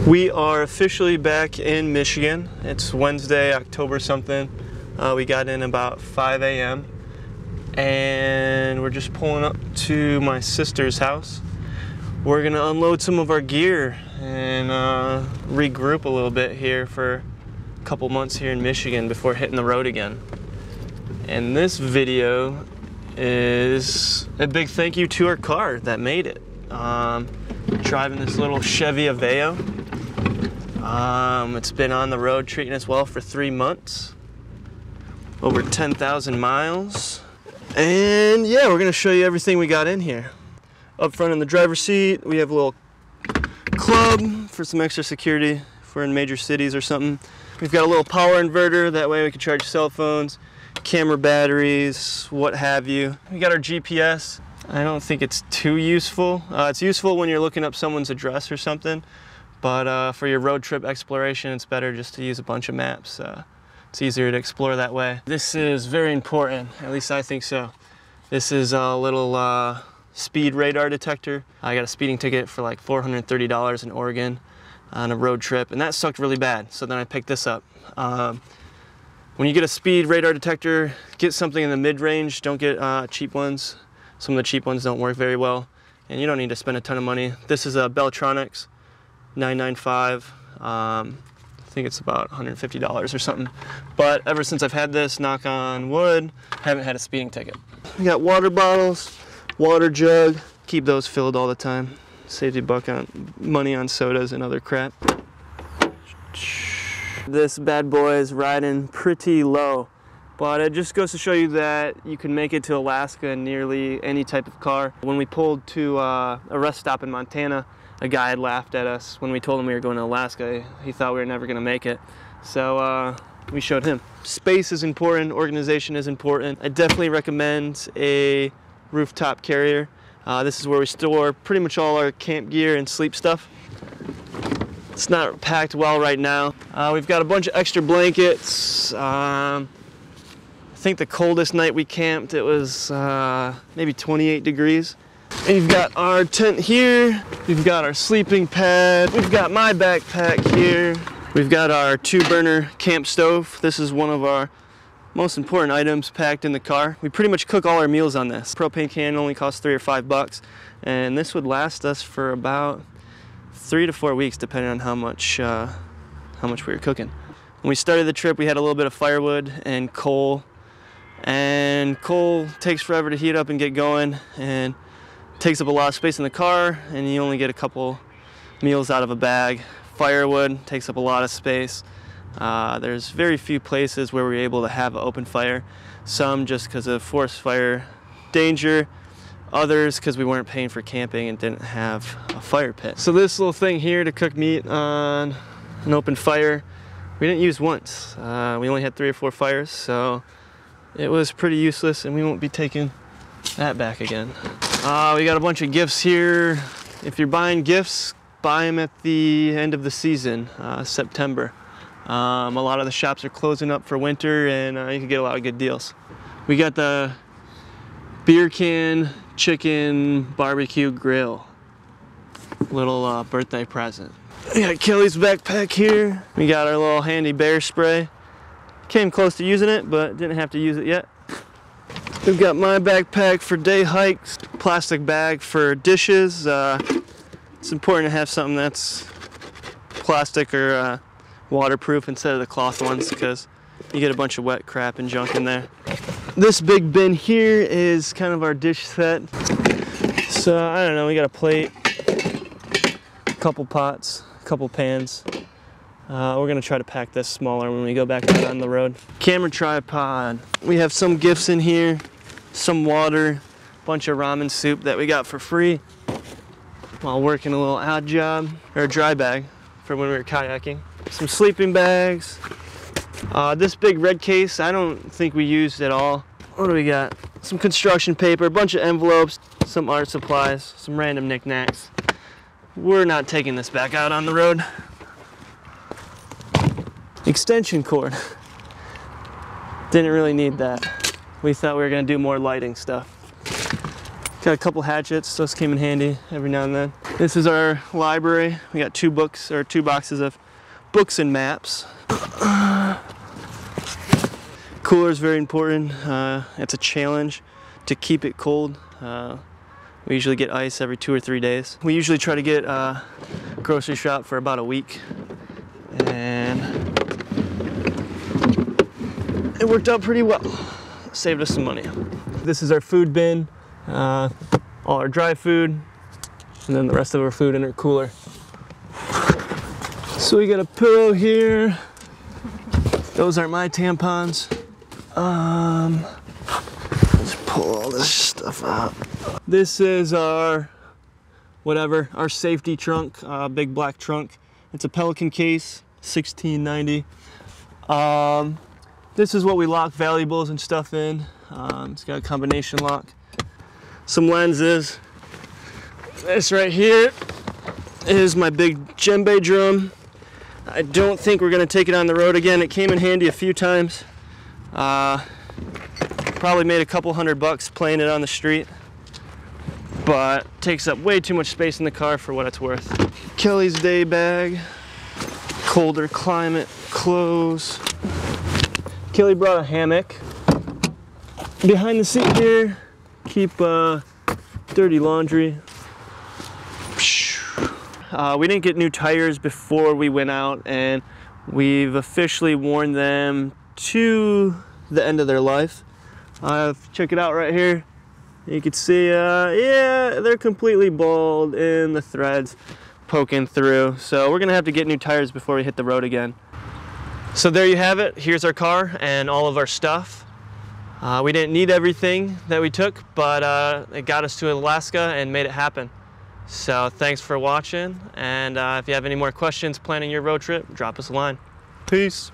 We are officially back in Michigan. It's Wednesday, October something. We got in about 5 a.m. and we're just pulling up to my sister's house. We're gonna unload some of our gear and regroup a little bit here for a couple months here in Michigan before hitting the road again. And this video is a big thank you to our car that made it. Driving this little Chevy Aveo. It's been on the road treating us well for 3 months. Over 10,000 miles. And yeah, we're gonna show you everything we got in here. Up front in the driver's seat, we have a little club for some extra security if we're in major cities or something. We've got a little power inverter, that way we can charge cell phones, camera batteries, what have you. We got our GPS. I don't think it's too useful. It's useful when you're looking up someone's address or something, but for your road trip exploration, it's better just to use a bunch of maps. It's easier to explore that way. This is very important, at least I think so. This is a little speed radar detector. I got a speeding ticket for like $430 in Oregon on a road trip, and that sucked really bad, so then I picked this up. When you get a speed radar detector, get something in the mid-range, don't get cheap ones. Some of the cheap ones don't work very well, and you don't need to spend a ton of money. This is a Beltronics 995. I think it's about $150 or something. But ever since I've had this, knock on wood, haven't had a speeding ticket. We got water bottles, water jug. Keep those filled all the time. Saves you money on sodas and other crap. This bad boy is riding pretty low, but it just goes to show you that you can make it to Alaska in nearly any type of car. When we pulled to a rest stop in Montana, a guy had laughed at us when we told him we were going to Alaska. He thought we were never going to make it. So we showed him. Space is important, organization is important. I definitely recommend a rooftop carrier. This is where we store pretty much all our camp gear and sleep stuff. It's not packed well right now. We've got a bunch of extra blankets. I think the coldest night we camped, it was maybe 28 degrees. And you've got our tent here. We've got our sleeping pad. We've got my backpack here. We've got our 2-burner camp stove. This is one of our most important items packed in the car. We pretty much cook all our meals on this. Propane can only costs $3 or $5, and this would last us for about 3 to 4 weeks, depending on how much we were cooking. When we started the trip, we had a little bit of firewood and coal takes forever to heat up and get going, and takes up a lot of space in the car, and you only get a couple meals out of a bag. Firewood takes up a lot of space. There's very few places where we're able to have an open fire. Some just because of forest fire danger, others because we weren't paying for camping and didn't have a fire pit. So this little thing here to cook meat on an open fire, we didn't use once. We only had 3 or 4 fires, so it was pretty useless, and we won't be taking that back again. We got a bunch of gifts here. If you're buying gifts, buy them at the end of the season, September. A lot of the shops are closing up for winter, and you can get a lot of good deals. We got the beer can chicken barbecue grill. Little birthday present. We got Kelly's backpack here. We got our little handy bear spray. Came close to using it, but didn't have to use it yet. We've got my backpack for day hikes, plastic bag for dishes. It's important to have something that's plastic or waterproof instead of the cloth ones, because you get a bunch of wet crap and junk in there. This big bin here is kind of our dish set. So I don't know, we got a plate, a couple pots, a couple pans. We're gonna try to pack this smaller when we go back out on the road. Camera tripod. We have some gifts in here, some water, a bunch of ramen soup that we got for free while working a little odd job, or a dry bag for when we were kayaking. Some sleeping bags. This big red case, I don't think we used at all. What do we got? Some construction paper, a bunch of envelopes, some art supplies, some random knickknacks. We're not taking this back out on the road. Extension cord. Didn't really need that. We thought we were gonna do more lighting stuff. Got a couple hatchets, those came in handy every now and then. This is our library. We got two boxes of books and maps. Cooler is very important. It's a challenge to keep it cold. We usually get ice every 2 or 3 days. We usually try to get a grocery shop for about a week, and it worked out pretty well. Saved us some money. This is our food bin, all our dry food, and then the rest of our food in our cooler. So we got a pillow here. Those aren't my tampons. Let's pull all this stuff out. This is our safety trunk, big black trunk. It's a Pelican case, $16.90. This is what we lock valuables and stuff in. It's got a combination lock. Some lenses. This right here is my big djembe drum. I don't think we're gonna take it on the road again. It came in handy a few times. Probably made a couple $100 playing it on the street, but takes up way too much space in the car for what it's worth. Kelly's day bag, colder climate clothes. Kelly brought a hammock. Behind the seat here, keep dirty laundry. We didn't get new tires before we went out, and we've officially worn them to the end of their life. Check it out right here. You can see, yeah, they're completely bald and the threads poking through. So we're gonna have to get new tires before we hit the road again. So there you have it. Here's our car and all of our stuff. We didn't need everything that we took, but it got us to Alaska and made it happen. So thanks for watching, and if you have any more questions planning your road trip, drop us a line. Peace.